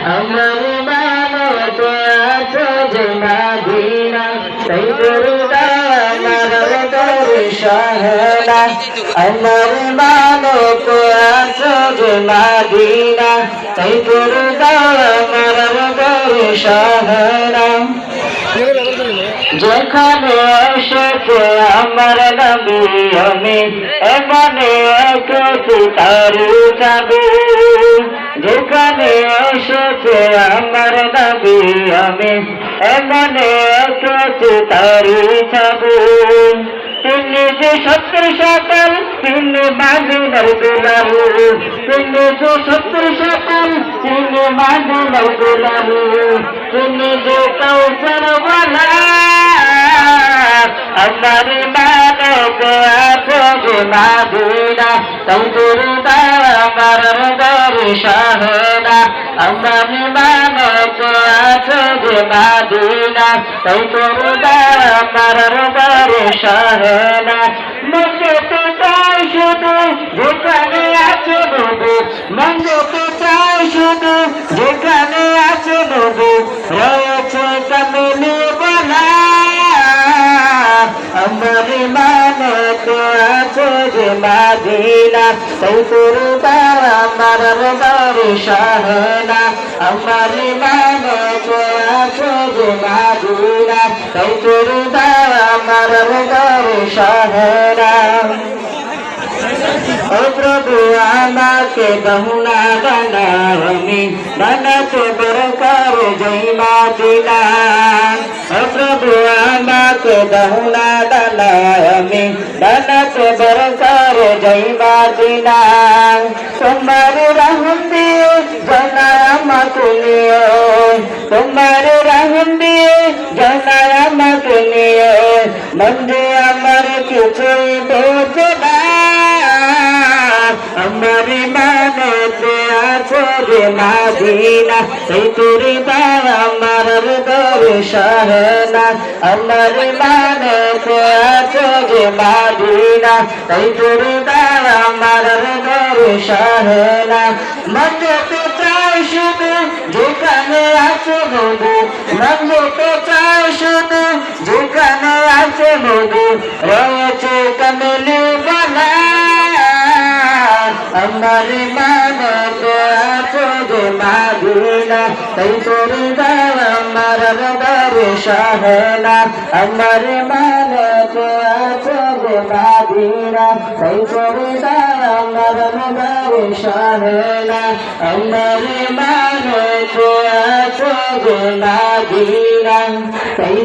আমার মানত আছো যে মদিনা তাই দুরুদা আমার দরে শাহনা আমার মানত আছো যে মদিনা তাই দুরুদা আমার দরে শাহনা যেখানে এসেছে আমার নবী আমি এমনে এসেছি তারি যাবে যেখানে এসেছে আমার নবী আমি এমনে এসেছি তারি যাবে তিনি যে সত্য সকাল তিনি মাদিনার গোলাম তিনি যে সত্য সকাল তিনি মাদিনার গোলাম তিনি যে কাউসার ওয়ালা আমার মানত আছো যে মদিনা তাই দুরুদা আমার দরে শাহনা আমার মানত আছো যে মদিনা তাই দুরুদা আমার দরে শাহনা মনে তো চাই শুধু যেখানে আছে নবী মনে তো চাই শুধু যেখানে আছে নবী রয়েছে কামিলি বলা আমার মানত আছো যে মদিনা তাই দুরুদা আমার দরে শাহনা আমার মানত আছো যে মদিনা তাই দুরুদা আমার দরে শাহনা ও প্রভু আমাকে গহনা বানামি বানাতে বরকার জয় মদিনা ও প্রভু আমাকে গহনা বানামি বানাতে বরকার জয় মদিনা তোমার রহম দিয়ে জানা আমাকে নিয়ে তোমার রহম দিয়ে জানা আমাকে নিয়ে মন্দে আমার কিছুই বোঝে না আমার মানত আছো যে মদিনা তাই দুরুদা আমার দরে শাহনা আমার মানত আছো যে মদিনা তাই দুরুদা আমার দরে শাহনা মনে তো চাই শুধু যেখানে আছো নবী মনে তো চাই শুধু যেখানে আছে নবী রয়েছে কামিলি বলা আমার মানত আছো যে মদিনা তাই দুরুদা আমার দরে শাহনা আমার মানত আছো যে মদিনা তাই দুরুদা আমার দরে শাহনা আমার মানত আছো যে মদিনা তাই